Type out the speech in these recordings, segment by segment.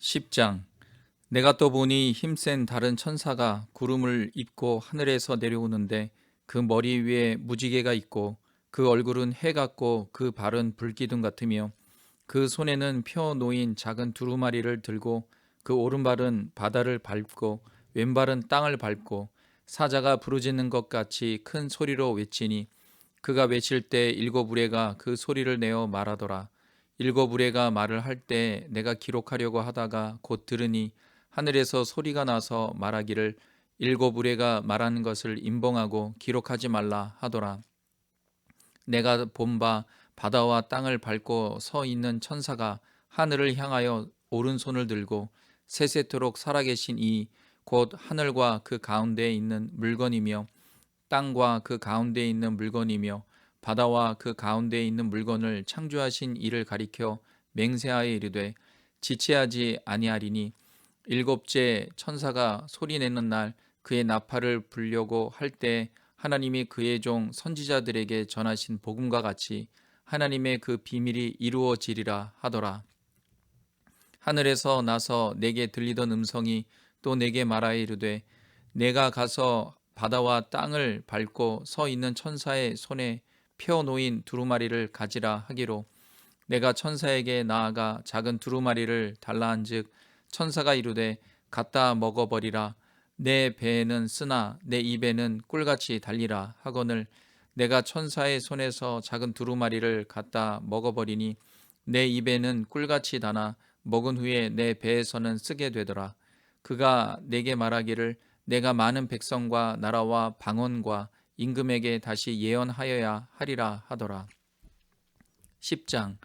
10장. 내가 또 보니 힘센 다른 천사가 구름을 입고 하늘에서 내려오는데 그 머리 위에 무지개가 있고 그 얼굴은 해 같고 그 발은 불기둥 같으며 그 손에는 펴 놓인 작은 두루마리를 들고 그 오른발은 바다를 밟고 왼발은 땅을 밟고 사자가 부르짖는 것 같이 큰 소리로 외치니 그가 외칠 때 일곱 우레가 그 소리를 내어 말하더라. 일곱 우레가 말을 할 때 내가 기록하려고 하다가 곧 들으니 하늘에서 소리가 나서 말하기를 일곱 우레가 말하는 것을 임봉하고 기록하지 말라 하더라. 내가 본 바 바다와 땅을 밟고 서 있는 천사가 하늘을 향하여 오른손을 들고 세세토록 살아계신 이 곧 하늘과 그 가운데에 있는 물건이며 땅과 그 가운데에 있는 물건이며 바다와 그 가운데에 있는 물건을 창조하신 이를 가리켜 맹세하여 이르되 지체하지 아니하리니 일곱째 천사가 소리내는 날 그의 나팔을 불려고 할 때 하나님이 그의 종 선지자들에게 전하신 복음과 같이 하나님의 그 비밀이 이루어지리라 하더라. 하늘에서 나서 내게 들리던 음성이 또 내게 말하여 이르되 내가 가서 바다와 땅을 밟고 서 있는 천사의 손에 펴 놓인 두루마리를 가지라 하기로 내가 천사에게 나아가 작은 두루마리를 달라한즉 천사가 이르되 갖다 먹어버리라. 내 배에는 쓰나 내 입에는 꿀같이 달리라 하거늘 내가 천사의 손에서 작은 두루마리를 갖다 먹어버리니 내 입에는 꿀같이 다나 먹은 후에 내 배에서는 쓰게 되더라. 그가 내게 말하기를 내가 많은 백성과 나라와 방언과 임금에게 다시 예언하여야 하리라 하더라. 10장.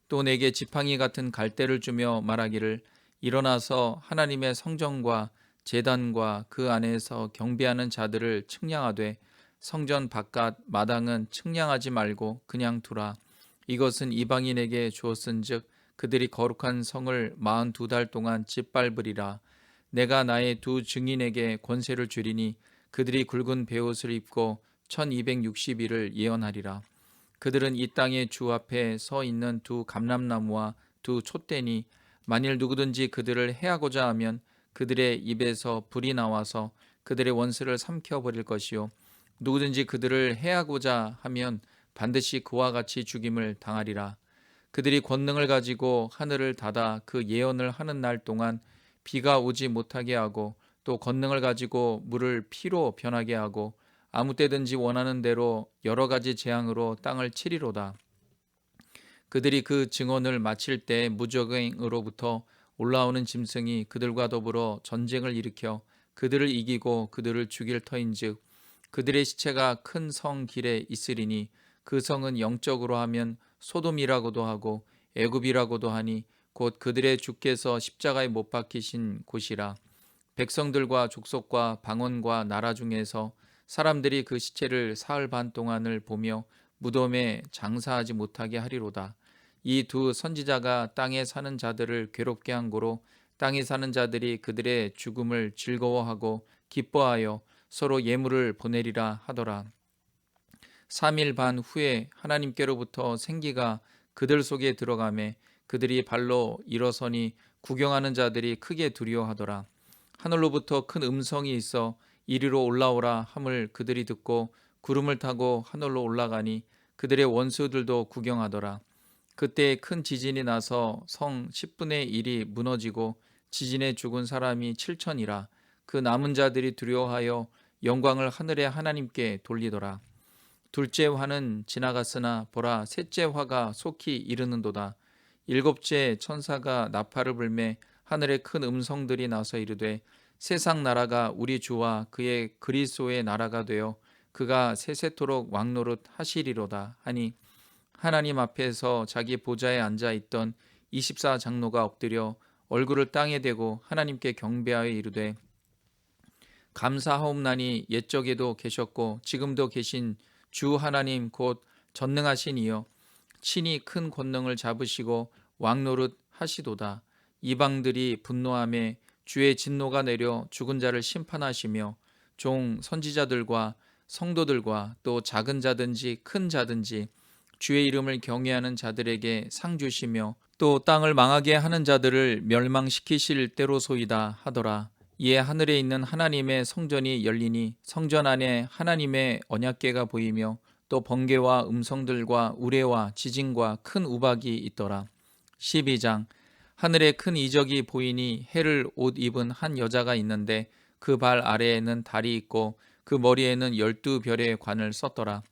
또 내게 지팡이 같은 갈대를 주며 말하기를 일어나서 하나님의 성전과 제단과 그 안에서 경배하는 자들을 측량하되 성전 바깥 마당은 측량하지 말고 그냥 두라. 이것은 이방인에게 주었은즉 그들이 거룩한 성을 42달 동안 짓밟으리라. 내가 나의 두 증인에게 권세를 주리니 그들이 굵은 베옷을 입고 1260일을 예언하리라. 그들은 이 땅의 주 앞에 서 있는 두 감람나무와 두 촛대니 만일 누구든지 그들을 해하고자 하면 그들의 입에서 불이 나와서 그들의 원수를 삼켜버릴 것이요 누구든지 그들을 해하고자 하면 반드시 그와 같이 죽임을 당하리라. 그들이 권능을 가지고 하늘을 닫아 그 예언을 하는 날 동안 비가 오지 못하게 하고 또 권능을 가지고 물을 피로 변하게 하고 아무 때든지 원하는 대로 여러 가지 재앙으로 땅을 치리로다. 그들이 그 증언을 마칠 때 무적행으로부터 올라오는 짐승이 그들과 더불어 전쟁을 일으켜 그들을 이기고 그들을 죽일 터인즉 그들의 시체가 큰 성 길에 있으리니 그 성은 영적으로 하면 소돔이라고도 하고 애굽이라고도 하니 곧 그들의 주께서 십자가에 못 박히신 곳이라. 백성들과 족속과 방언과 나라 중에서 사람들이 그 시체를 사흘 반 동안을 보며 무덤에 장사하지 못하게 하리로다. 이 두 선지자가 땅에 사는 자들을 괴롭게 한 고로 땅에 사는 자들이 그들의 죽음을 즐거워하고 기뻐하여 서로 예물을 보내리라 하더라. 3일 반 후에 하나님께로부터 생기가 그들 속에 들어가매 그들이 발로 일어서니 구경하는 자들이 크게 두려워하더라. 하늘로부터 큰 음성이 있어 이리로 올라오라 함을 그들이 듣고 구름을 타고 하늘로 올라가니 그들의 원수들도 구경하더라. 그때 큰 지진이 나서 성 10분의 1이 무너지고 지진에 죽은 사람이 7천이라. 그 남은 자들이 두려워하여 영광을 하늘의 하나님께 돌리더라. 둘째 화는 지나갔으나 보라 셋째 화가 속히 이르는도다. 일곱째 천사가 나팔을 불매 하늘에 큰 음성들이 나서 이르되 세상 나라가 우리 주와 그의 그리스도의 나라가 되어 그가 세세토록 왕노릇 하시리로다 하니 하나님 앞에서 자기 보좌에 앉아 있던 24장로가 엎드려 얼굴을 땅에 대고 하나님께 경배하여 이르되 감사하옵나니 옛적에도 계셨고 지금도 계신 주 하나님 곧 전능하신 이여 친히 큰 권능을 잡으시고 왕노릇 하시도다. 이방들이 분노함에 주의 진노가 내려 죽은 자를 심판하시며 종 선지자들과 성도들과 또 작은 자든지 큰 자든지 주의 이름을 경외하는 자들에게 상 주시며 또 땅을 망하게 하는 자들을 멸망시키실 때로소이다 하더라. 이에 하늘에 있는 하나님의 성전이 열리니 성전 안에 하나님의 언약궤가 보이며 또 번개와 음성들과 우레와 지진과 큰 우박이 있더라. 12장. 하늘에 큰 이적이 보이니 해를 옷 입은 한 여자가 있는데 그 발 아래에는 달이 있고 그 머리에는 12별의 관을 썼더라.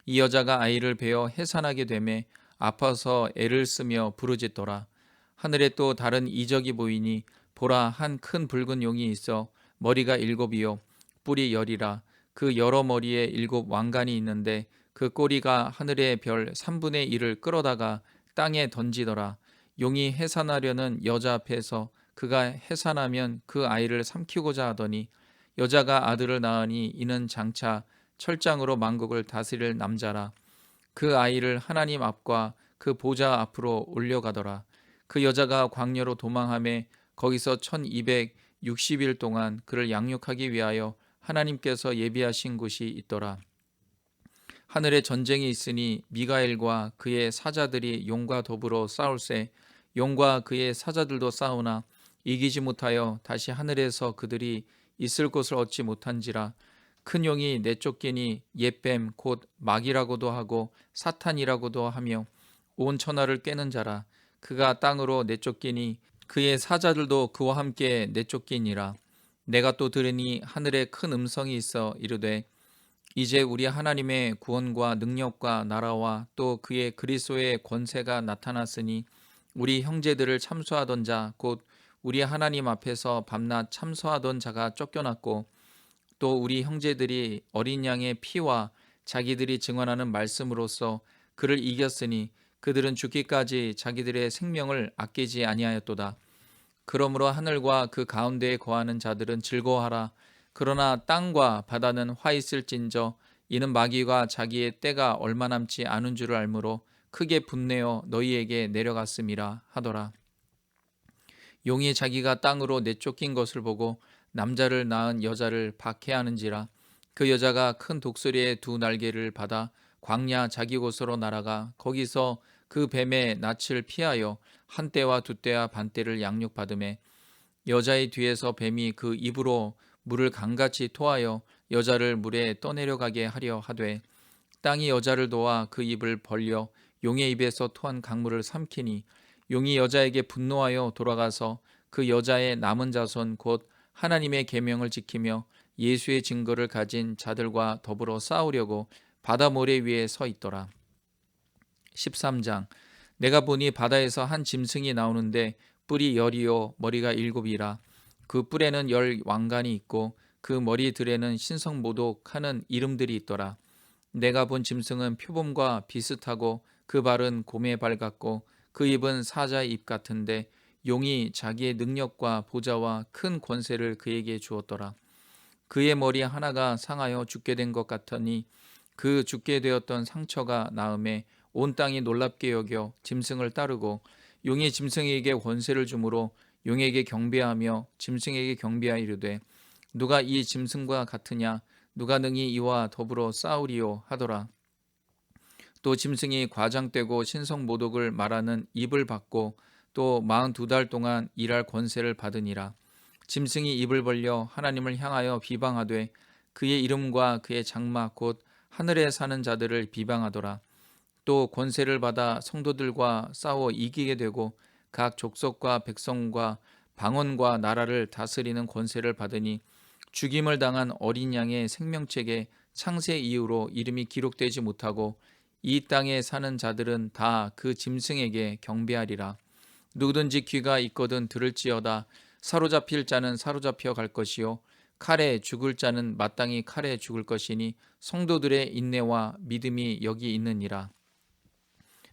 이 여자가 아이를 베어 해산하게 되매 아파서 애를 쓰며 부르짖더라. 하늘에 또 다른 이적이 보이니 보라, 한 큰 붉은 용이 있어 머리가 7이요 뿔이 10이라. 그 여러 머리에 7 왕관이 있는데 그 꼬리가 하늘의 별 3분의 1을 끌어다가 땅에 던지더라. 용이 해산하려는 여자 앞에서 그가 해산하면 그 아이를 삼키고자 하더니 여자가 아들을 낳으니 이는 장차 철장으로 만국을 다스릴 남자라. 그 아이를 하나님 앞과 그 보좌 앞으로 올려가더라. 그 여자가 광야로 도망하며 거기서 1260일 동안 그를 양육하기 위하여 하나님께서 예비하신 곳이 있더라. 하늘에 전쟁이 있으니 미가엘과 그의 사자들이 용과 더불어 싸울세. 용과 그의 사자들도 싸우나 이기지 못하여 다시 하늘에서 그들이 있을 곳을 얻지 못한지라. 큰 용이 내쫓기니 옛뱀 곧 마귀라고도 하고 사탄이라고도 하며 온 천하를 꿰는 자라. 그가 땅으로 내쫓기니 그의 사자들도 그와 함께 내쫓기니라. 내가 또 들으니 하늘에 큰 음성이 있어 이르되 이제 우리 하나님의 구원과 능력과 나라와 또 그의 그리스도의 권세가 나타났으니 우리 형제들을 참수하던 자 곧 우리 하나님 앞에서 밤낮 참수하던 자가 쫓겨났고 또 우리 형제들이 어린 양의 피와 자기들이 증언하는 말씀으로써 그를 이겼으니 그들은 죽기까지 자기들의 생명을 아끼지 아니하였도다. 그러므로 하늘과 그 가운데에 거하는 자들은 즐거워하라. 그러나 땅과 바다는 화 있을진저 이는 마귀가 자기의 때가 얼마 남지 않은 줄을 알므로 크게 분내어 너희에게 내려갔음이라 하더라. 용이 자기가 땅으로 내쫓긴 것을 보고 남자를 낳은 여자를 박해하는지라. 그 여자가 큰 독수리의 2 날개를 받아 광야 자기 곳으로 날아가 거기서 그 뱀의 낯을 피하여 한 때와 2때와 반 때를 양육받으매 여자의 뒤에서 뱀이 그 입으로 물을 강같이 토하여 여자를 물에 떠내려가게 하려 하되 땅이 여자를 도와 그 입을 벌려 용의 입에서 토한 강물을 삼키니 용이 여자에게 분노하여 돌아가서 그 여자의 남은 자손 곧 하나님의 계명을 지키며 예수의 증거를 가진 자들과 더불어 싸우려고 바다 모래 위에 서 있더라. 13장. 내가 보니 바다에서 한 짐승이 나오는데 뿔이 10이요 머리가 7이라. 그 뿔에는 10 왕관이 있고 그 머리들에는 신성모독하는 이름들이 있더라. 내가 본 짐승은 표범과 비슷하고 그 발은 곰의 발 같고 그 입은 사자의 입 같은데 용이 자기의 능력과 보좌와 큰 권세를 그에게 주었더라. 그의 머리 하나가 상하여 죽게 된 것 같으니 그 죽게 되었던 상처가 나음에 온 땅이 놀랍게 여겨 짐승을 따르고 용이 짐승에게 권세를 주므로 용에게 경배하며 짐승에게 경배하여 이르되 누가 이 짐승과 같으냐 누가 능히 이와 더불어 싸우리요 하더라. 또 짐승이 과장되고 신성모독을 말하는 입을 받고 또 42달 동안 일할 권세를 받으니라. 짐승이 입을 벌려 하나님을 향하여 비방하되 그의 이름과 그의 장막 곧 하늘에 사는 자들을 비방하더라. 또 권세를 받아 성도들과 싸워 이기게 되고 각 족속과 백성과 방언과 나라를 다스리는 권세를 받으니 죽임을 당한 어린 양의 생명책에 창세 이후로 이름이 기록되지 못하고 이 땅에 사는 자들은 다 그 짐승에게 경배하리라. 누구든지 귀가 있거든 들을지어다. 사로잡힐 자는 사로잡혀 갈 것이요 칼에 죽을 자는 마땅히 칼에 죽을 것이니 성도들의 인내와 믿음이 여기 있느니라.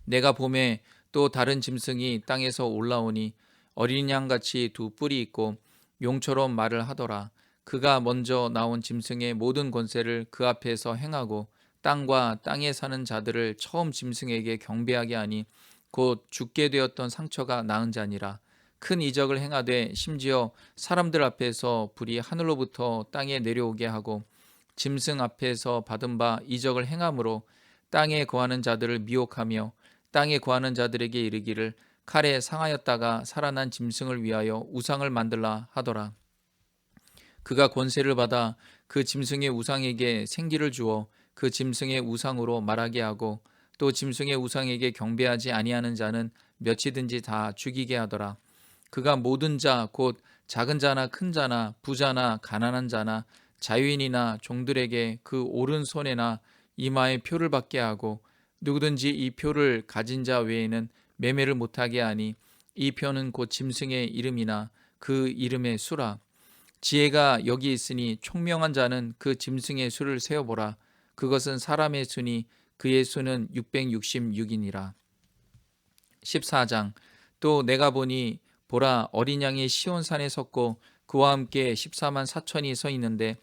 내가 보매 또 다른 짐승이 땅에서 올라오니 어린 양같이 2 뿔이 있고 용처럼 말을 하더라. 그가 먼저 나온 짐승의 모든 권세를 그 앞에서 행하고 땅과 땅에 사는 자들을 처음 짐승에게 경배하게 하니 곧 죽게 되었던 상처가 나은 자니라. 큰 이적을 행하되 심지어 사람들 앞에서 불이 하늘로부터 땅에 내려오게 하고 짐승 앞에서 받은 바 이적을 행함으로 땅에 거하는 자들을 미혹하며 땅에 거하는 자들에게 이르기를 칼에 상하였다가 살아난 짐승을 위하여 우상을 만들라 하더라. 그가 권세를 받아 그 짐승의 우상에게 생기를 주어 그 짐승의 우상으로 말하게 하고 또 짐승의 우상에게 경배하지 아니하는 자는 몇이든지 다 죽이게 하더라. 그가 모든 자 곧 작은 자나 큰 자나 부자나 가난한 자나 자유인이나 종들에게 그 오른손에나 이마에 표를 받게 하고 누구든지 이 표를 가진 자 외에는 매매를 못하게 하니 이 표는 곧 짐승의 이름이나 그 이름의 수라. 지혜가 여기 있으니 총명한 자는 그 짐승의 수를 세어보라. 그것은 사람의 수니 그의 수는 666이니라. 14장. 또 내가 보니 보라, 어린 양이 시온산에 섰고 그와 함께 14만 4천이 서 있는데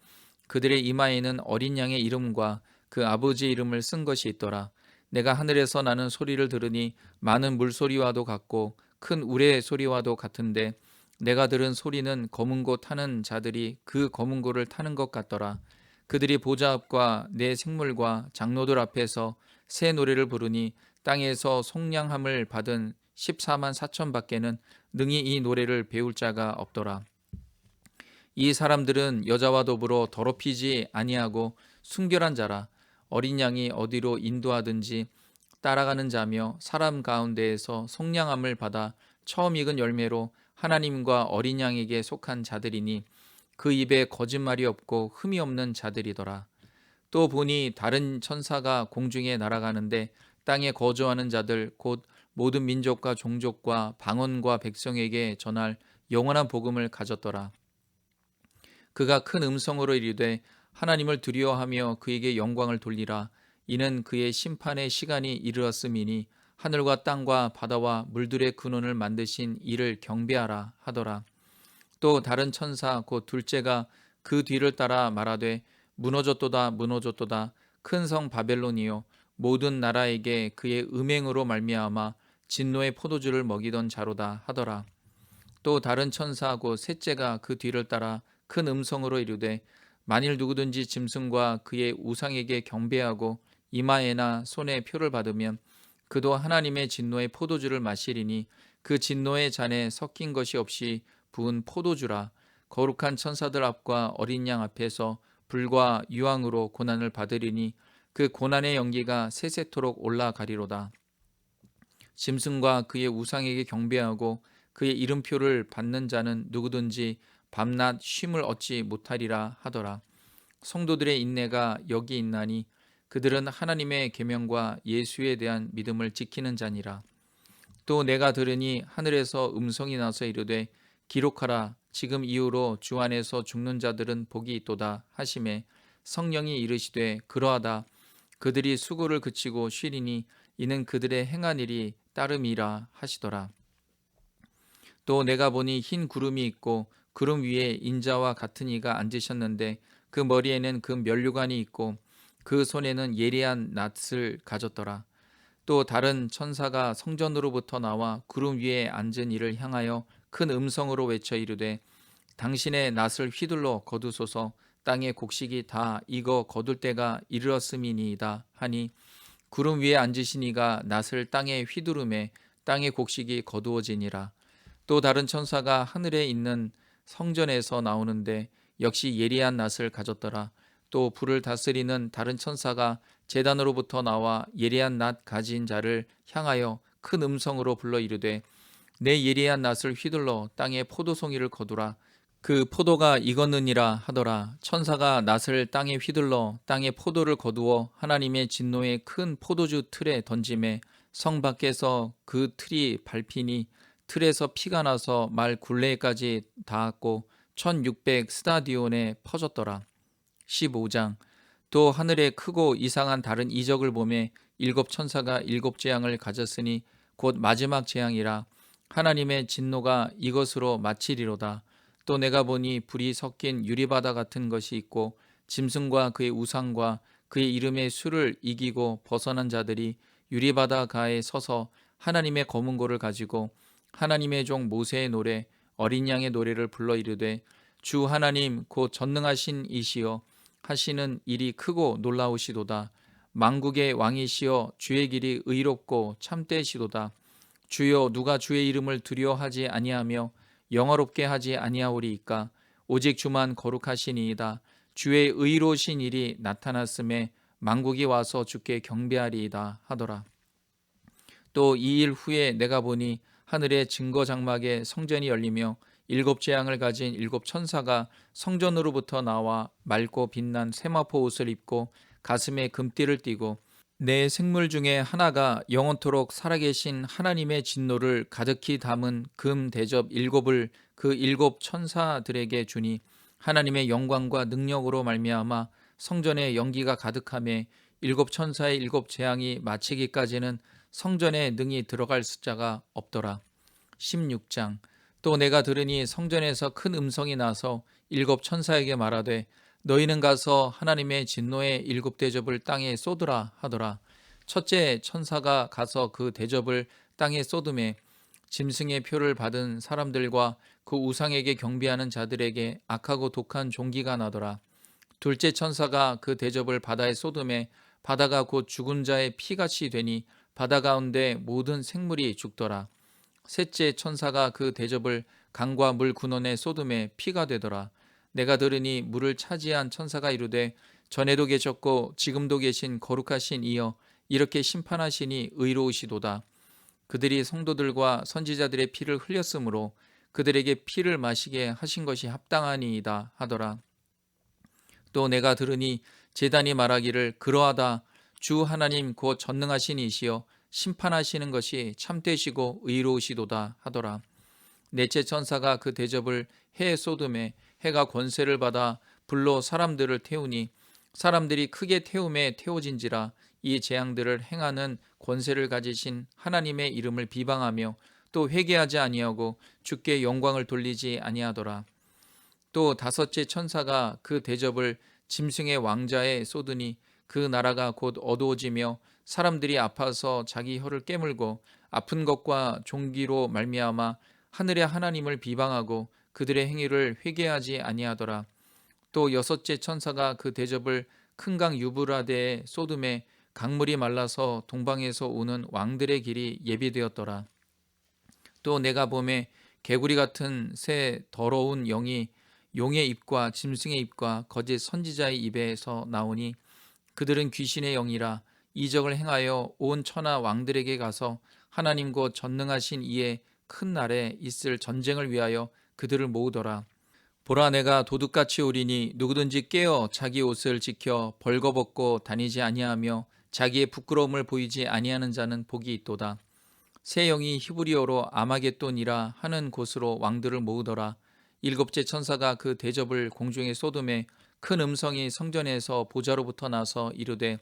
그들의 이마에는 어린 양의 이름과 그 아버지의 이름을 쓴 것이 있더라. 내가 하늘에서 나는 소리를 들으니 많은 물소리와도 같고 큰 우레의 소리와도 같은데 내가 들은 소리는 검은 고 타는 자들이 그 검은 고를 타는 것 같더라. 그들이 보좌 앞과 내 생물과 장로들 앞에서 새 노래를 부르니 땅에서 속량함을 받은 14만 4천 밖에는 능히 이 노래를 배울 자가 없더라. 이 사람들은 여자와 더불어 더럽히지 아니하고 순결한 자라. 어린 양이 어디로 인도하든지 따라가는 자며 사람 가운데에서 속량함을 받아 처음 익은 열매로 하나님과 어린 양에게 속한 자들이니 그 입에 거짓말이 없고 흠이 없는 자들이더라. 또 보니 다른 천사가 공중에 날아가는데 땅에 거주하는 자들 곧 모든 민족과 종족과 방언과 백성에게 전할 영원한 복음을 가졌더라. 그가 큰 음성으로 이르되 하나님을 두려워하며 그에게 영광을 돌리라. 이는 그의 심판의 시간이 이르렀음이니 하늘과 땅과 바다와 물들의 근원을 만드신 이를 경배하라 하더라. 또 다른 천사 곧 둘째가 그 뒤를 따라 말하되 무너졌도다 무너졌도다 큰 성 바벨론이요 모든 나라에게 그의 음행으로 말미암아 진노의 포도주를 먹이던 자로다 하더라. 또 다른 천사 곧 셋째가 그 뒤를 따라 큰 음성으로 이르되 만일 누구든지 짐승과 그의 우상에게 경배하고 이마에나 손에 표를 받으면 그도 하나님의 진노의 포도주를 마시리니 그 진노의 잔에 섞인 것이 없이 부은 포도주라. 거룩한 천사들 앞과 어린 양 앞에서 불과 유황으로 고난을 받으리니 그 고난의 연기가 세세토록 올라가리로다. 짐승과 그의 우상에게 경배하고 그의 이름표를 받는 자는 누구든지 밤낮 쉼을 얻지 못하리라 하더라. 성도들의 인내가 여기 있나니 그들은 하나님의 계명과 예수에 대한 믿음을 지키는 자니라. 또 내가 들으니 하늘에서 음성이 나서 이르되 기록하라. 지금 이후로 주 안에서 죽는 자들은 복이 있도다 하시매 성령이 이르시되 그러하다. 그들이 수고를 그치고 쉬리니 이는 그들의 행한 일이 따름이라 하시더라. 또 내가 보니 흰 구름이 있고 구름 위에 인자와 같은 이가 앉으셨는데 그 머리에는 그 면류관이 있고 그 손에는 예리한 낫을 가졌더라. 또 다른 천사가 성전으로부터 나와 구름 위에 앉은 이를 향하여 큰 음성으로 외쳐 이르되 당신의 낫을 휘둘러 거두소서. 땅의 곡식이 다 익어 거둘 때가 이르렀음이니이다 하니 구름 위에 앉으신 이가 낫을 땅에 휘두르매 땅의 곡식이 거두어지니라. 또 다른 천사가 하늘에 있는 성전에서 나오는데 역시 예리한 낫을 가졌더라. 또 불을 다스리는 다른 천사가 제단으로부터 나와 예리한 낫 가진 자를 향하여 큰 음성으로 불러 이르되 내 예리한 낫을 휘둘러 땅에 포도송이를 거두라. 그 포도가 익었느니라 하더라. 천사가 낫을 땅에 휘둘러 땅에 포도를 거두어 하나님의 진노의 큰 포도주 틀에 던짐에 성 밖에서 그 틀이 밟히니 틀에서 피가 나서 말 굴레까지 닿았고 1600 스타디온에 퍼졌더라. 15장. 또 하늘에 크고 이상한 다른 이적을 보매 일곱 천사가 일곱 재앙을 가졌으니 곧 마지막 재앙이라. 하나님의 진노가 이것으로 마치리로다. 또 내가 보니 불이 섞인 유리바다 같은 것이 있고 짐승과 그의 우상과 그의 이름의 수를 이기고 벗어난 자들이 유리바다 가에 서서 하나님의 검은 고를 가지고 하나님의 종 모세의 노래 어린 양의 노래를 불러 이르되 주 하나님 곧 전능하신 이시여 하시는 일이 크고 놀라우시도다. 만국의 왕이시여 주의 길이 의롭고 참되시도다. 주여 누가 주의 이름을 두려워하지 아니하며 영화롭게 하지 아니하오리이까. 오직 주만 거룩하시니이다. 주의 의로우신 일이 나타났음에 만국이 와서 주께 경배하리이다 하더라. 또 2일 후에 내가 보니 하늘의 증거 장막에 성전이 열리며 7재앙을 가진 7천사가 성전으로부터 나와 맑고 빛난 세마포 옷을 입고 가슴에 금띠를 띠고 네 생물 중에 하나가 영원토록 살아계신 하나님의 진노를 가득히 담은 금 대접 7을 그 7천사들에게 주니 하나님의 영광과 능력으로 말미암아 성전에 연기가 가득하며 7천사의 7재앙이 마치기까지는 성전에 능히 들어갈 숫자가 없더라. 16장. 또 내가 들으니 성전에서 큰 음성이 나서 7천사에게 말하되 너희는 가서 하나님의 진노의 7대접을 땅에 쏟으라 하더라. 첫째 천사가 가서 그 대접을 땅에 쏟음에 짐승의 표를 받은 사람들과 그 우상에게 경배하는 자들에게 악하고 독한 종기가 나더라. 둘째 천사가 그 대접을 바다에 쏟음에 바다가 곧 죽은 자의 피같이 되니 바다 가운데 모든 생물이 죽더라. 셋째 천사가 그 대접을 강과 물 근원에 쏟음에 피가 되더라. 내가 들으니 물을 차지한 천사가 이르되 전에도 계셨고 지금도 계신 거룩하신 이여 이렇게 심판하시니 의로우시도다. 그들이 성도들과 선지자들의 피를 흘렸으므로 그들에게 피를 마시게 하신 것이 합당하니이다 하더라. 또 내가 들으니 제단이 말하기를 그러하다. 주 하나님 곧 전능하신 이시여 심판하시는 것이 참되시고 의로우시도다 하더라. 넷째 천사가 그 대접을 해에 쏟음에 해가 권세를 받아 불로 사람들을 태우니 사람들이 크게 태움에 태워진지라. 이 재앙들을 행하는 권세를 가지신 하나님의 이름을 비방하며 또 회개하지 아니하고 주께 영광을 돌리지 아니하더라. 또 다섯째 천사가 그 대접을 짐승의 왕자에 쏟으니 그 나라가 곧 어두워지며 사람들이 아파서 자기 혀를 깨물고 아픈 것과 종기로 말미암아 하늘의 하나님을 비방하고 그들의 행위를 회개하지 아니하더라. 또 여섯째 천사가 그 대접을 큰 강 유브라데에 쏟음에 강물이 말라서 동방에서 오는 왕들의 길이 예비되었더라. 또 내가 보매 개구리 같은 새 더러운 영이 용의 입과 짐승의 입과 거짓 선지자의 입에서 나오니 그들은 귀신의 영이라. 이적을 행하여 온 천하 왕들에게 가서 하나님 곧 전능하신 이의 큰 날에 있을 전쟁을 위하여 그들을 모으더라. 보라 내가 도둑같이 오리니 누구든지 깨어 자기 옷을 지켜 벌거벗고 다니지 아니하며 자기의 부끄러움을 보이지 아니하는 자는 복이 있도다. 새 영이 히브리어로 아마겟돈이라 하는 곳으로 왕들을 모으더라. 일곱째 천사가 그 대접을 공중에 쏟음에 큰 음성이 성전에서 보좌로부터 나서 이르되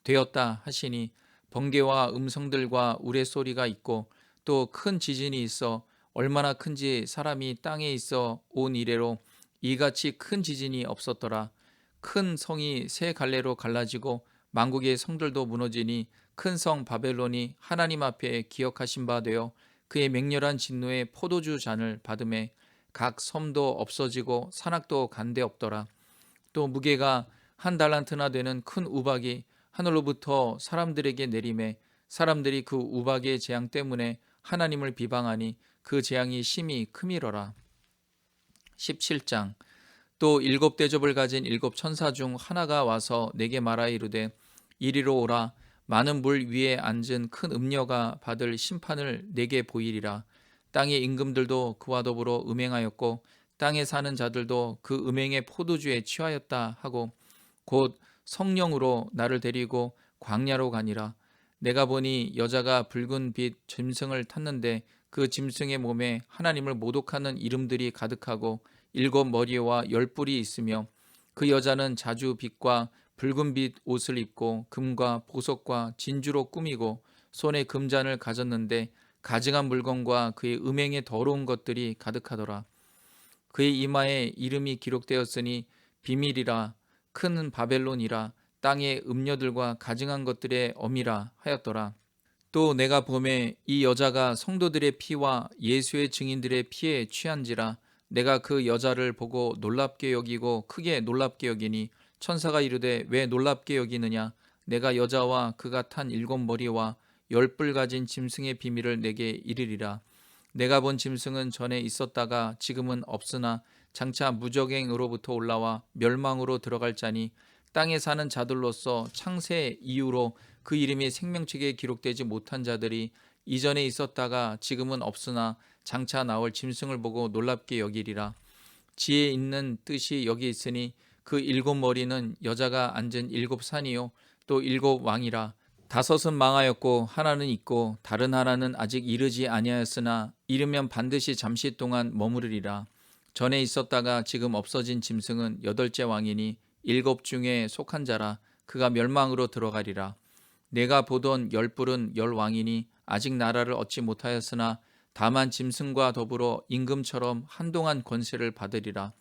되었다 하시니 번개와 음성들과 우레소리가 있고 또 큰 지진이 있어 얼마나 큰지 사람이 땅에 있어 온 이래로 이같이 큰 지진이 없었더라. 큰 성이 세 갈래로 갈라지고 만국의 성들도 무너지니 큰 성 바벨론이 하나님 앞에 기억하신 바 되어 그의 맹렬한 진노의 포도주 잔을 받음에 각 섬도 없어지고 산악도 간데 없더라. 또 무게가 1달란트나 되는 큰 우박이 하늘로부터 사람들에게 내림에 사람들이 그 우박의 재앙 때문에 하나님을 비방하니 그 재앙이 심히 크미러라. 17장. 또 7대접을 가진 7천사 중 하나가 와서 내게 말하 이르되 이리로 오라. 많은 물 위에 앉은 큰 음녀가 받을 심판을 내게 보이리라. 땅의 임금들도 그와 더불어 음행하였고 땅에 사는 자들도 그 음행의 포도주에 취하였다 하고 곧 성령으로 나를 데리고 광야로 가니라. 내가 보니 여자가 붉은 빛 짐승을 탔는데 그 짐승의 몸에 하나님을 모독하는 이름들이 가득하고 7머리와 10뿔이 있으며 그 여자는 자주 빛과 붉은 빛 옷을 입고 금과 보석과 진주로 꾸미고 손에 금잔을 가졌는데 가증한 물건과 그의 음행의 더러운 것들이 가득하더라. 그의 이마에 이름이 기록되었으니 비밀이라 큰 바벨론이라 땅의 음녀들과 가증한 것들의 어미라 하였더라. 또 내가 보매 이 여자가 성도들의 피와 예수의 증인들의 피에 취한지라. 내가 그 여자를 보고 놀랍게 여기고 크게 놀랍게 여기니 천사가 이르되 왜 놀랍게 여기느냐. 내가 여자와 그가 탄 7머리와 10뿔 가진 짐승의 비밀을 내게 이르리라. 내가 본 짐승은 전에 있었다가 지금은 없으나 장차 무적행으로부터 올라와 멸망으로 들어갈 자니 땅에 사는 자들로서 창세 이후로 그 이름이 생명책에 기록되지 못한 자들이 이전에 있었다가 지금은 없으나 장차 나올 짐승을 보고 놀랍게 여기리라. 지혜 있는 뜻이 여기 있으니 그 7머리는 여자가 앉은 7산이요 또 7왕이라. 5은 망하였고 하나는 있고 다른 하나는 아직 이르지 아니하였으나 이르면 반드시 잠시 동안 머무르리라. 전에 있었다가 지금 없어진 짐승은 8째 왕이니 7 중에 속한 자라. 그가 멸망으로 들어가리라. 내가 보던 10뿔은 10왕이니 아직 나라를 얻지 못하였으나 다만 짐승과 더불어 임금처럼 한동안 권세를 받으리라.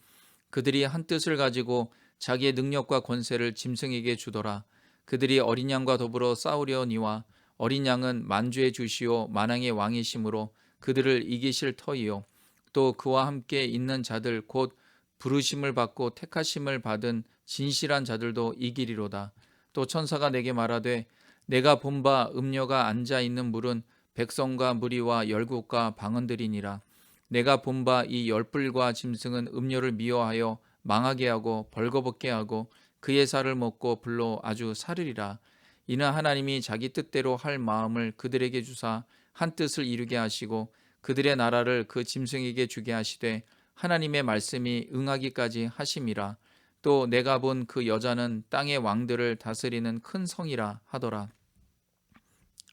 그들이 한 뜻을 가지고 자기의 능력과 권세를 짐승에게 주더라. 그들이 어린 양과 더불어 싸우려니와 어린 양은 만주의 주시오 만왕의 왕이심으로 그들을 이기실 터이요 또 그와 함께 있는 자들 곧 부르심을 받고 택하심을 받은 진실한 자들도 이기리로다. 또 천사가 내게 말하되 내가 본 바 음녀가 앉아 있는 물은 백성과 무리와 열국과 방언들이니라. 내가 본 바 이 10뿔과 짐승은 음녀를 미워하여 망하게 하고 벌거벗게 하고 그의 살을 먹고 불로 아주 사르리라. 이는 하나님이 자기 뜻대로 할 마음을 그들에게 주사 한 뜻을 이루게 하시고 그들의 나라를 그 짐승에게 주게 하시되 하나님의 말씀이 응하기까지 하심이라. 또 내가 본 그 여자는 땅의 왕들을 다스리는 큰 성이라 하더라.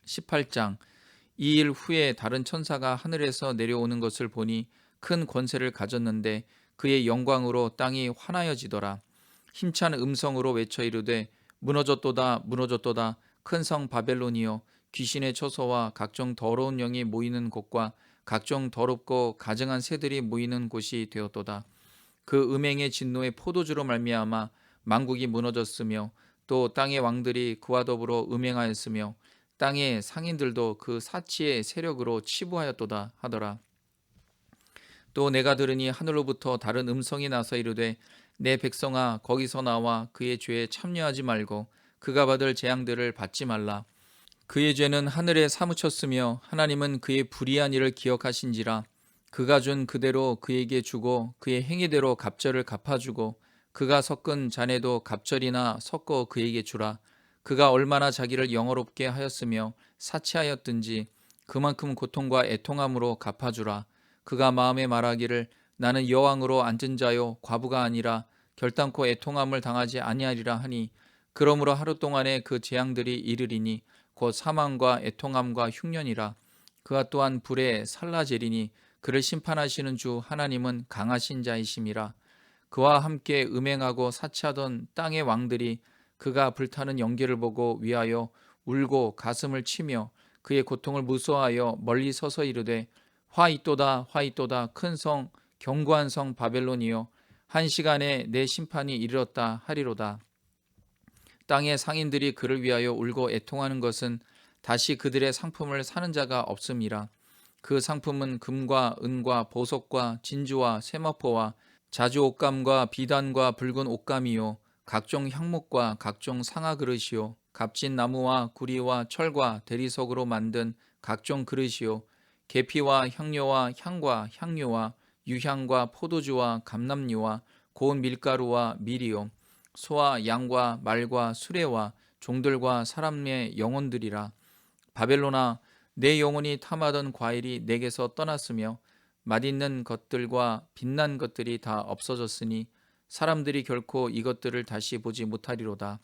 18장. 이 일 후에 다른 천사가 하늘에서 내려오는 것을 보니 큰 권세를 가졌는데 그의 영광으로 땅이 환하여지더라. 힘찬 음성으로 외쳐 이르되 무너졌도다 무너졌도다 큰 성 바벨론이여 귀신의 처소와 각종 더러운 영이 모이는 곳과 각종 더럽고 가증한 새들이 모이는 곳이 되었도다. 그 음행의 진노의 포도주로 말미암아 만국이 무너졌으며 또 땅의 왕들이 그와 더불어 음행하였으며 땅의 상인들도 그 사치의 세력으로 치부하였도다 하더라. 또 내가 들으니 하늘로부터 다른 음성이 나서 이르되 내 백성아 거기서 나와 그의 죄에 참여하지 말고 그가 받을 재앙들을 받지 말라. 그의 죄는 하늘에 사무쳤으며 하나님은 그의 불의한 일을 기억하신지라. 그가 준 그대로 그에게 주고 그의 행위대로 갑절을 갚아주고 그가 섞은 잔에도 갑절이나 섞어 그에게 주라. 그가 얼마나 자기를 영어롭게 하였으며 사치하였든지 그만큼 고통과 애통함으로 갚아주라. 그가 마음에 말하기를 나는 여왕으로 앉은 자요 과부가 아니라 결단코 애통함을 당하지 아니하리라 하니 그러므로 하루 동안에 그 재앙들이 이르리니 곧 사망과 애통함과 흉년이라. 그가 또한 불에 살라제리니 그를 심판하시는 주 하나님은 강하신 자이심이라. 그와 함께 음행하고 사치하던 땅의 왕들이 그가 불타는 연기를 보고 위하여 울고 가슴을 치며 그의 고통을 무서워하여 멀리 서서 이르되 화 있도다 화 있도다 큰 성 견고한 성 바벨론이여 한 시간에 내 심판이 이르렀다 하리로다. 땅의 상인들이 그를 위하여 울고 애통하는 것은 다시 그들의 상품을 사는 자가 없음이라. 그 상품은 금과 은과 보석과 진주와 세마포와 자주 옷감과 비단과 붉은 옷감이요 각종 향목과 각종 상아 그릇이요 값진 나무와 구리와 철과 대리석으로 만든 각종 그릇이요 계피와 향료와 향과 향료와 유향과 포도주와 감람류와 고운 밀가루와 밀이요 소와 양과 말과 수레와 종들과 사람의 영혼들이라. 바벨론아 내 영혼이 탐하던 과일이 내게서 떠났으며 맛있는 것들과 빛난 것들이 다 없어졌으니 사람들이 결코 이것들을 다시 보지 못하리로다.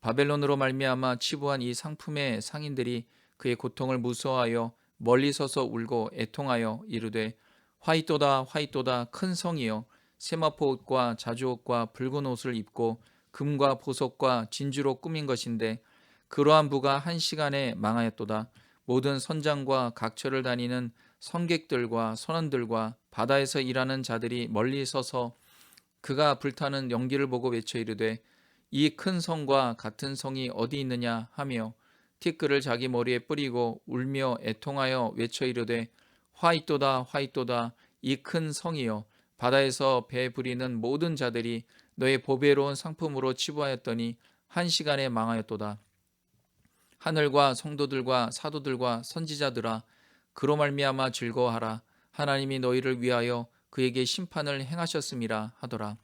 바벨론으로 말미암아 치부한 이 상품의 상인들이 그의 고통을 무서워하여 멀리 서서 울고 애통하여 이르되 화이또다 화이또다 큰 성이여 세마포 옷과 자주옷과 붉은 옷을 입고 금과 보석과 진주로 꾸민 것인데 그러한 부가 한 시간에 망하였도다. 모든 선장과 각처를 다니는 선객들과 선원들과 바다에서 일하는 자들이 멀리 서서 그가 불타는 연기를 보고 외쳐 이르되 이 큰 성과 같은 성이 어디 있느냐 하며 티끌을 자기 머리에 뿌리고 울며 애통하여 외쳐 이르되 화이또다 화이또다 이 큰 성이여 바다에서 배 부리는 모든 자들이 너의 보배로운 상품으로 치부하였더니 한 시간에 망하였도다. 하늘과 성도들과 사도들과 선지자들아 그로 말미암아 즐거워하라. 하나님이 너희를 위하여 그에게 심판을 행하셨음이라 하더라.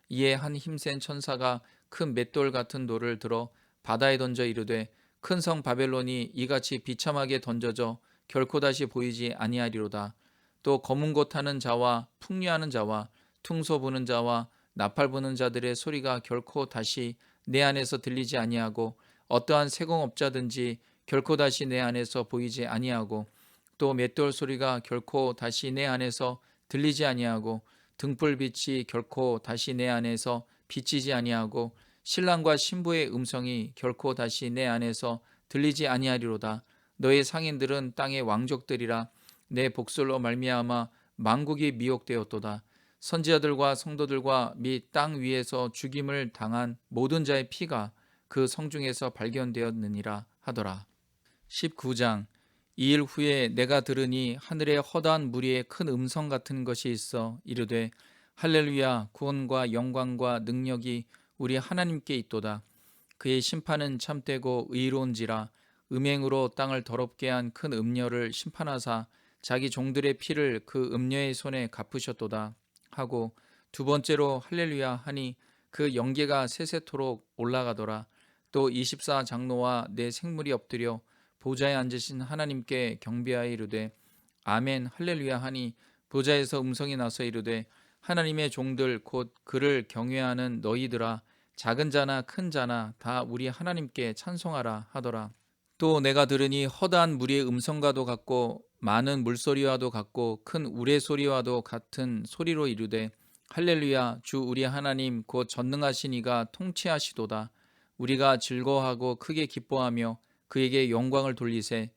이에 한 힘센 천사가 큰 맷돌 같은 돌을 들어 바다에 던져 이르되 큰 성 바벨론이 이같이 비참하게 던져져 결코 다시 보이지 아니하리로다. 또 검은 곳 타는 자와 풍류하는 자와 퉁소 부는 자와 나팔 부는 자들의 소리가 결코 다시 내 안에서 들리지 아니하고 어떠한 세공업자든지 결코 다시 내 안에서 보이지 아니하고 또 맷돌 소리가 결코 다시 내 안에서 들리지 아니하고 등불빛이 결코 다시 내 안에서 비치지 아니하고 신랑과 신부의 음성이 결코 다시 내 안에서 들리지 아니하리로다. 너의 상인들은 땅의 왕족들이라. 내 복술로 말미암아 만국이 미혹되었도다. 선지자들과 성도들과 및 땅 위에서 죽임을 당한 모든 자의 피가 그 성중에서 발견되었느니라 하더라. 19장. 이 일 후에 내가 들으니 하늘에 허다한 무리의 큰 음성 같은 것이 있어 이르되 할렐루야, 구원과 영광과 능력이 우리 하나님께 있도다. 그의 심판은 참되고 의로운지라. 음행으로 땅을 더럽게 한 큰 음녀를 심판하사 자기 종들의 피를 그 음녀의 손에 갚으셨도다 하고, 두 번째로 할렐루야 하니 그 영계가 세세토록 올라가더라. 또 24 장로와 내 생물이 엎드려 보좌에 앉으신 하나님께 경배하여 이르되 아멘 할렐루야 하니, 보좌에서 음성이 나서 이르되 하나님의 종들 곧 그를 경외하는 너희들아, 작은 자나 큰 자나 다 우리 하나님께 찬송하라 하더라. 또 내가 들으니 허다한 무리의 음성과도 같고 많은 물소리와도 같고 큰 우레소리와도 같은 소리로 이르되 할렐루야, 주 우리 하나님 곧 전능하신 이가 통치하시도다. 우리가 즐거워하고 크게 기뻐하며 그에게 영광을 돌리세.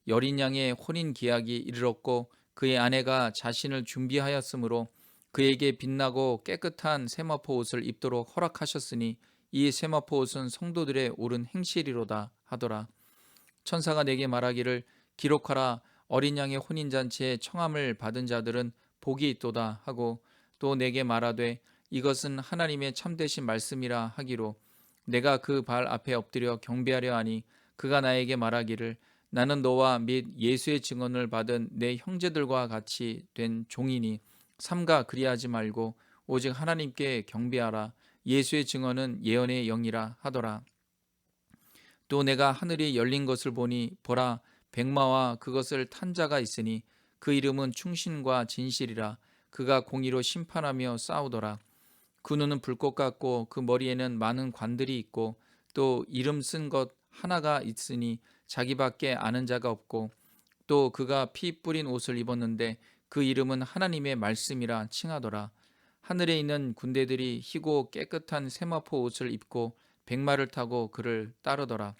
여린 양의 혼인 기약이 이르렀고 그의 아내가 자신을 준비하였으므로 그에게 빛나고 깨끗한 세마포 옷을 입도록 허락하셨으니 이 세마포 옷은 성도들의 옳은 행실이로다 하더라. 천사가 내게 말하기를 기록하라. 어린 양의 혼인잔치에 청함을 받은 자들은 복이 있도다 하고, 또 내게 말하되 이것은 하나님의 참되신 말씀이라 하기로, 내가 그 발 앞에 엎드려 경배하려 하니 그가 나에게 말하기를 나는 너와 및 예수의 증언을 받은 내 형제들과 같이 된 종이니 삼가 그리하지 말고 오직 하나님께 경배하라. 예수의 증언은 예언의 영이라 하더라. 또 내가 하늘이 열린 것을 보니 보라, 백마와 그것을 탄 자가 있으니 그 이름은 충신과 진실이라. 그가 공의로 심판하며 싸우더라. 그 눈은 불꽃 같고 그 머리에는 많은 관들이 있고 또 이름 쓴 것 하나가 있으니 자기밖에 아는 자가 없고, 또 그가 피 뿌린 옷을 입었는데 그 이름은 하나님의 말씀이라 칭하더라. 하늘에 있는 군대들이 희고 깨끗한 세마포 옷을 입고 백마를 타고 그를 따르더라.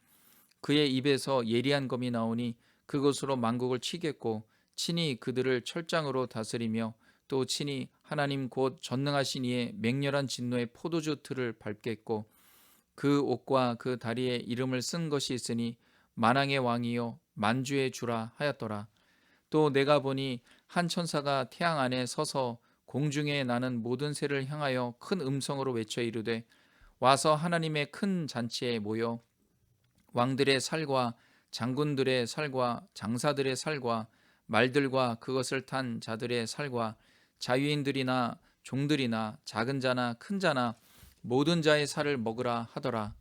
그의 입에서 예리한 검이 나오니 그것으로 만국을 치겠고 친히 그들을 철장으로 다스리며 또 친히 하나님 곧 전능하신 이의 맹렬한 진노의 포도주 틀을 밟겠고, 그 옷과 그 다리에 이름을 쓴 것이 있으니 만왕의 왕이요 만주의 주라 하였더라. 또 내가 보니 한 천사가 태양 안에 서서 공중에 나는 모든 새를 향하여 큰 음성으로 외쳐 이르되 와서 하나님의 큰 잔치에 모여 왕들의 살과 장군들의 살과 장사들의 살과 말들과 그것을 탄 자들의 살과 자유인들이나 종들이나 작은 자나 큰 자나 모든 자의 살을 먹으라 하더라.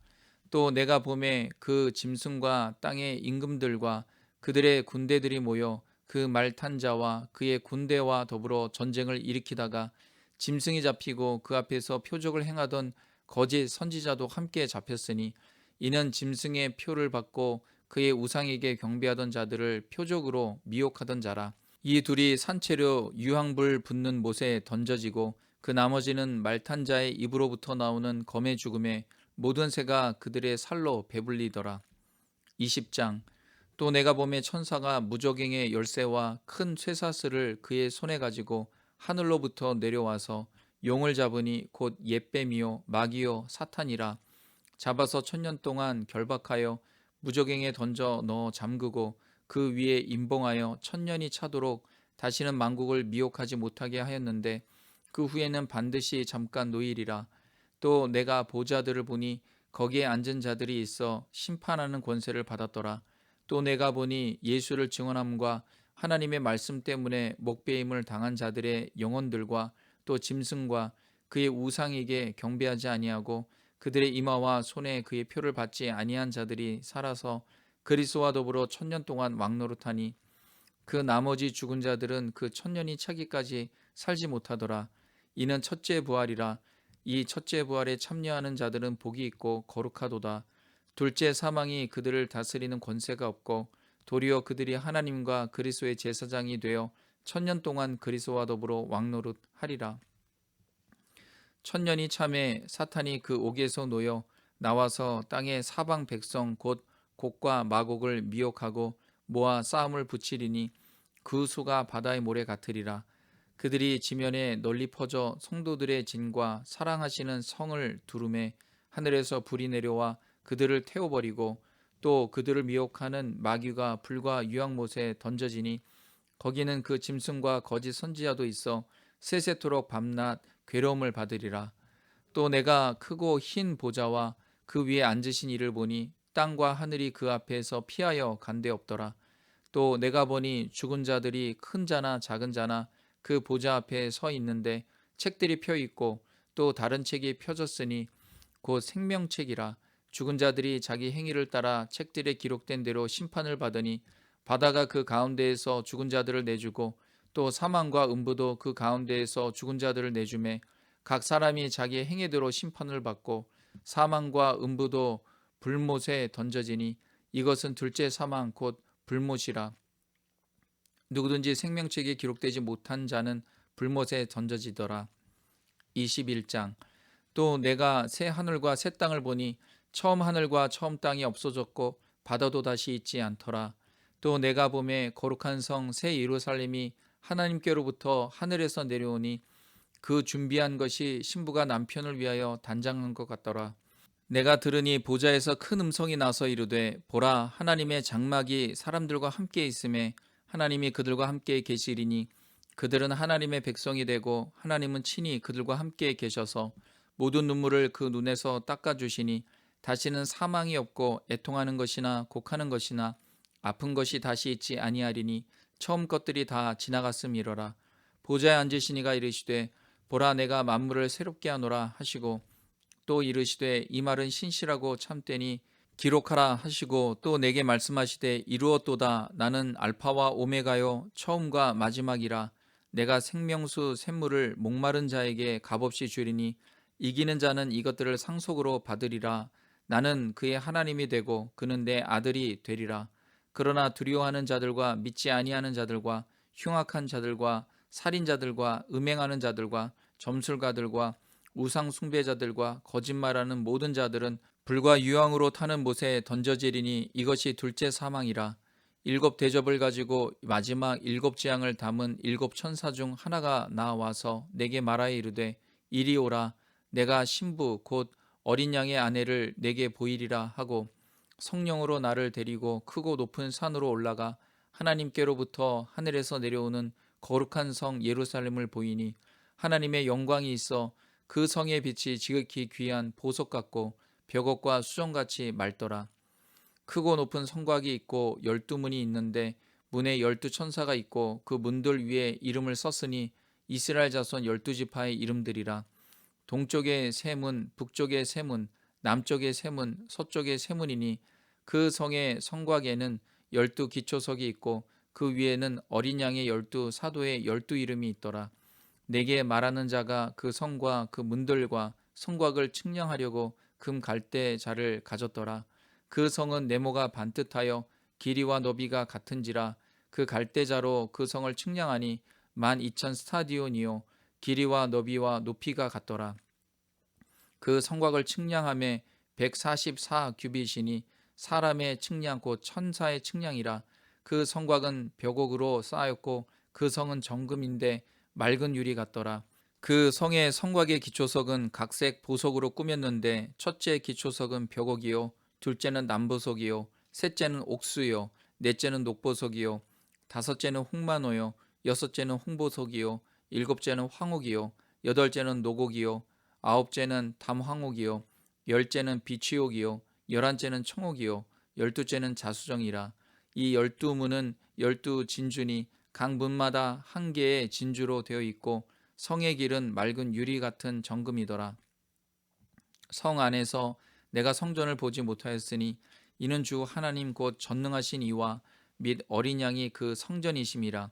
또 내가 봄에 그 짐승과 땅의 임금들과 그들의 군대들이 모여 그 말 탄 자와 그의 군대와 더불어 전쟁을 일으키다가 짐승이 잡히고 그 앞에서 표적을 행하던 거짓 선지자도 함께 잡혔으니, 이는 짐승의 표를 받고 그의 우상에게 경배하던 자들을 표적으로 미혹하던 자라. 이 둘이 산채로 유황불 붙는 못에 던져지고 그 나머지는 말탄 자의 입으로부터 나오는 검의 죽음에 모든 새가 그들의 살로 배불리더라. 20장. 또 내가 보매 천사가 무저갱의 열쇠와 큰 쇠사슬을 그의 손에 가지고 하늘로부터 내려와서 용을 잡으니 곧 옛뱀이요 마귀요 사탄이라. 잡아서 1000년 동안 결박하여 무저갱에 던져 넣어 잠그고 그 위에 임봉하여 1000년이 차도록 다시는 만국을 미혹하지 못하게 하였는데, 그 후에는 반드시 잠깐 노일이라. 또 내가 보좌들을 보니 거기에 앉은 자들이 있어 심판하는 권세를 받았더라. 또 내가 보니 예수를 증언함과 하나님의 말씀 때문에 목배임을 당한 자들의 영혼들과 또 짐승과 그의 우상에게 경배하지 아니하고 그들의 이마와 손에 그의 표를 받지 아니한 자들이 살아서 그리스도와 더불어 1000년 동안 왕노릇하니 그 나머지 죽은 자들은 그 1000년이 차기까지 살지 못하더라. 이는 첫째 부활이라. 이 첫째 부활에 참여하는 자들은 복이 있고 거룩하도다. 둘째 사망이 그들을 다스리는 권세가 없고 도리어 그들이 하나님과 그리스도의 제사장이 되어 1000년 동안 그리스도와 더불어 왕노릇하리라. 1000년이 참에 사탄이 그 옥에서 놓여 나와서 땅의 사방 백성 곧 곡과 마곡을 미혹하고 모아 싸움을 붙이리니 그 수가 바다의 모래 같으리라. 그들이 지면에 널리 퍼져 성도들의 진과 사랑하시는 성을 두루매 하늘에서 불이 내려와 그들을 태워버리고 또 그들을 미혹하는 마귀가 불과 유황못에 던져지니 거기는 그 짐승과 거짓 선지자도 있어 세세토록 밤낮 괴로움을 받으리라. 또 내가 크고 흰 보좌와 그 위에 앉으신 이를 보니 땅과 하늘이 그 앞에서 피하여 간데 없더라. 또 내가 보니 죽은 자들이 큰 자나 작은 자나 그 보좌 앞에 서 있는데 책들이 펴 있고 또 다른 책이 펴졌으니 곧 생명책이라. 죽은 자들이 자기 행위를 따라 책들에 기록된 대로 심판을 받으니 바다가 그 가운데에서 죽은 자들을 내주고 또 사망과 음부도 그 가운데에서 죽은 자들을 내주매 각 사람이 자기의 행위대로 심판을 받고 사망과 음부도 불못에 던져지니 이것은 둘째 사망 곧 불못이라. 누구든지 생명책에 기록되지 못한 자는 불못에 던져지더라. 21장. 또 내가 새 하늘과 새 땅을 보니 처음 하늘과 처음 땅이 없어졌고 바다도 다시 있지 않더라. 또 내가 보매 거룩한 성 새 예루살렘이 하나님께로부터 하늘에서 내려오니 그 준비한 것이 신부가 남편을 위하여 단장한 것 같더라. 내가 들으니 보좌에서 큰 음성이 나서 이르되 보라 하나님의 장막이 사람들과 함께 있음에 하나님이 그들과 함께 계시리니 그들은 하나님의 백성이 되고 하나님은 친히 그들과 함께 계셔서 모든 눈물을 그 눈에서 닦아주시니 다시는 사망이 없고 애통하는 것이나 곡하는 것이나 아픈 것이 다시 있지 아니하리니 처음 것들이 다 지나갔음이로라. 보좌에 앉으신 이가 이르시되 보라 내가 만물을 새롭게 하노라 하시고 또 이르시되 이 말은 신실하고 참되니 기록하라 하시고 또 내게 말씀하시되 이루었도다. 나는 알파와 오메가요 처음과 마지막이라. 내가 생명수 샘물을 목마른 자에게 값없이 주리니 이기는 자는 이것들을 상속으로 받으리라. 나는 그의 하나님이 되고 그는 내 아들이 되리라. 그러나 두려워하는 자들과 믿지 아니하는 자들과 흉악한 자들과 살인자들과 음행하는 자들과 점술가들과 우상 숭배자들과 거짓말하는 모든 자들은 불과 유황으로 타는 못에 던져지리니 이것이 둘째 사망이라. 일곱 대접을 가지고 마지막 일곱 재앙을 담은 일곱 천사 중 하나가 나와서 내게 말하여 이르되 이리 오라. 내가 신부 곧 어린 양의 아내를 내게 보이리라 하고 성령으로 나를 데리고 크고 높은 산으로 올라가 하나님께로부터 하늘에서 내려오는 거룩한 성 예루살렘을 보이니 하나님의 영광이 있어 그 성의 빛이 지극히 귀한 보석 같고 벽옥과 수정같이 맑더라. 크고 높은 성곽이 있고 12문이 있는데 문에 12천사가 있고 그 문들 위에 이름을 썼으니 이스라엘 자손 12지파의 이름들이라. 동쪽의 세 문, 북쪽의 세 문, 남쪽의 세 문, 서쪽의 세 문이니 그 성의 성곽에는 12기초석이 있고 그 위에는 어린 양의 12사도의 12이름이 있더라. 내게 말하는 자가 그 성과 그 문들과 성곽을 측량하려고 금 갈대자를 가졌더라. 그 성은 네모가 반듯하여 길이와 너비가 같은지라. 그 갈대자로 그 성을 측량하니 12,000스타디온이요 길이와 너비와 높이가 같더라. 그 성곽을 측량함에 144규빗이니 사람의 측량 곧 천사의 측량이라. 그 성곽은 벽옥으로 쌓였고 그 성은 정금인데 맑은 유리 같더라. 그 성의 성곽의 기초석은 각색 보석으로 꾸몄는데 첫째 기초석은 벽옥이요 둘째는 남보석이요 셋째는 옥수요 넷째는 녹보석이요 다섯째는 홍마노요 여섯째는 홍보석이요 일곱째는 황옥이요 여덟째는 노곡이요 아홉째는 담황옥이요 열째는 비취옥이요 열한째는 청옥이요 열두째는 자수정이라. 이 12문은 12진주니 각 문마다 한 개의 진주로 되어 있고 성의 길은 맑은 유리 같은 정금이더라. 성 안에서 내가 성전을 보지 못하였으니 이는 주 하나님 곧 전능하신 이와 및 어린 양이 그 성전이심이라.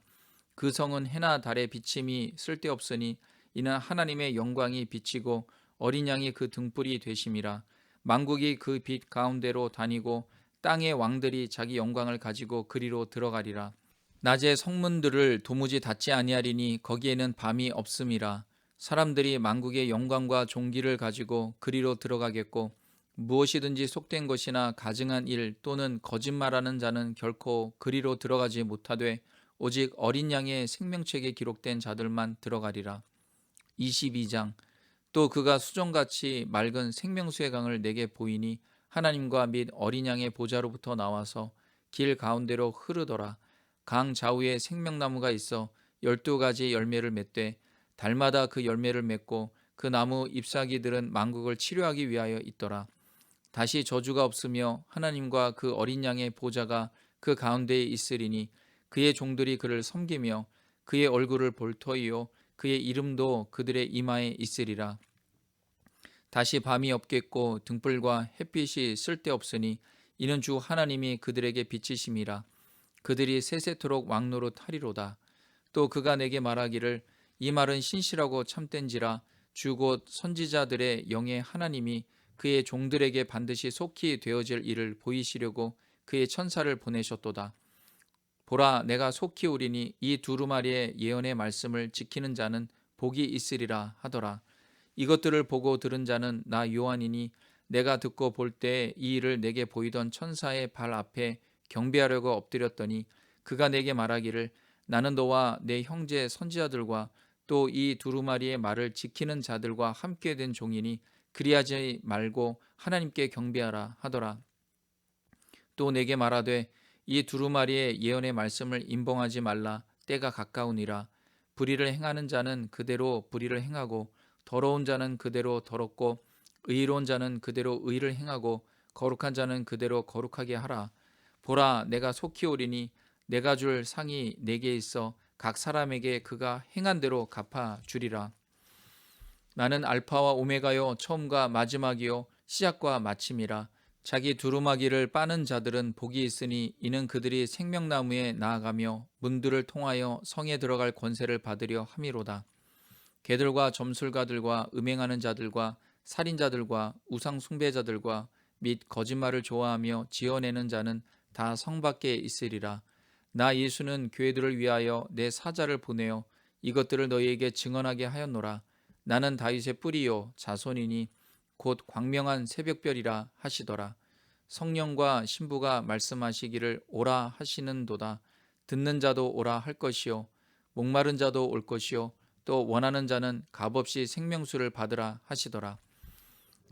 그 성은 해나 달의 비침이 쓸데없으니 이는 하나님의 영광이 비치고 어린 양이 그 등불이 되심이라. 만국이 그 빛 가운데로 다니고 땅의 왕들이 자기 영광을 가지고 그리로 들어가리라. 낮에 성문들을 도무지 닫지 아니하리니 거기에는 밤이 없음이라. 사람들이 만국의 영광과 존귀를 가지고 그리로 들어가겠고 무엇이든지 속된 것이나 가증한 일 또는 거짓말하는 자는 결코 그리로 들어가지 못하되 오직 어린 양의 생명책에 기록된 자들만 들어가리라. 22장. 또 그가 수정같이 맑은 생명수의 강을 내게 보이니 하나님과 및 어린 양의 보좌로부터 나와서 길 가운데로 흐르더라. 강 좌우에 생명나무가 있어 12가지 열매를 맺되 달마다 그 열매를 맺고 그 나무 잎사귀들은 만국을 치료하기 위하여 있더라. 다시 저주가 없으며 하나님과 그 어린 양의 보좌가 그 가운데에 있으리니 그의 종들이 그를 섬기며 그의 얼굴을 볼 터이요 그의 이름도 그들의 이마에 있으리라. 다시 밤이 없겠고 등불과 햇빛이 쓸데없으니 이는 주 하나님이 그들에게 비치심이라. 그들이 세세토록 왕노릇 하리로다. 또 그가 내게 말하기를 이 말은 신실하고 참된지라. 주 곧 선지자들의 영의 하나님이 그의 종들에게 반드시 속히 되어질 일을 보이시려고 그의 천사를 보내셨도다. 보라, 내가 속히 오리니 이 두루마리의 예언의 말씀을 지키는 자는 복이 있으리라 하더라. 이것들을 보고 들은 자는 나 요한이니 내가 듣고 볼 때 이 일을 내게 보이던 천사의 발 앞에 경배하려고 엎드렸더니 그가 내게 말하기를 나는 너와 내 형제 선지자들과 또 이 두루마리의 말을 지키는 자들과 함께 된 종이니 그리하지 말고 하나님께 경배하라 하더라. 또 내게 말하되 이 두루마리의 예언의 말씀을 임봉하지 말라. 때가 가까우니라. 불의를 행하는 자는 그대로 불의를 행하고 더러운 자는 그대로 더럽고 의로운 자는 그대로 의를 행하고 거룩한 자는 그대로 거룩하게 하라. 보라, 내가 속히 오리니 내가 줄 상이 내게 있어 각 사람에게 그가 행한 대로 갚아 주리라. 나는 알파와 오메가요 처음과 마지막이요 시작과 마침이라. 자기 두루마기를 빠는 자들은 복이 있으니 이는 그들이 생명나무에 나아가며 문들을 통하여 성에 들어갈 권세를 받으려 함이로다. 개들과 점술가들과 음행하는 자들과 살인자들과 우상 숭배자들과 및 거짓말을 좋아하며 지어내는 자는 다 성 밖에 있으리라. 나 예수는 교회들을 위하여 내 사자를 보내어 이것들을 너희에게 증언하게 하였노라. 나는 다윗의 뿌리요 자손이니 곧 광명한 새벽별이라 하시더라. 성령과 신부가 말씀하시기를 오라 하시는도다. 듣는 자도 오라 할 것이요 목마른 자도 올 것이요 또 원하는 자는 값없이 생명수를 받으라 하시더라.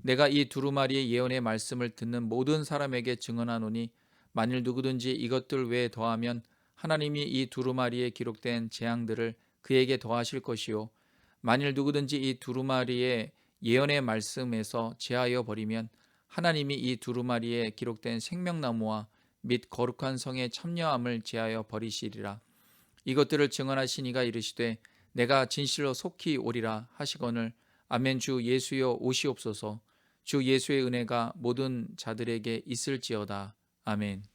내가 이 두루마리의 예언의 말씀을 듣는 모든 사람에게 증언하노니 만일 누구든지 이것들 외에 더하면 하나님이 이 두루마리에 기록된 재앙들을 그에게 더하실 것이요 만일 누구든지 이 두루마리의 예언의 말씀에서 제하여 버리면 하나님이 이 두루마리에 기록된 생명나무와 및 거룩한 성의 참여함을 제하여 버리시리라. 이것들을 증언하신 이가 이르시되 내가 진실로 속히 오리라 하시거늘 아멘. 주 예수여 오시옵소서. 주 예수의 은혜가 모든 자들에게 있을지어다. 아멘.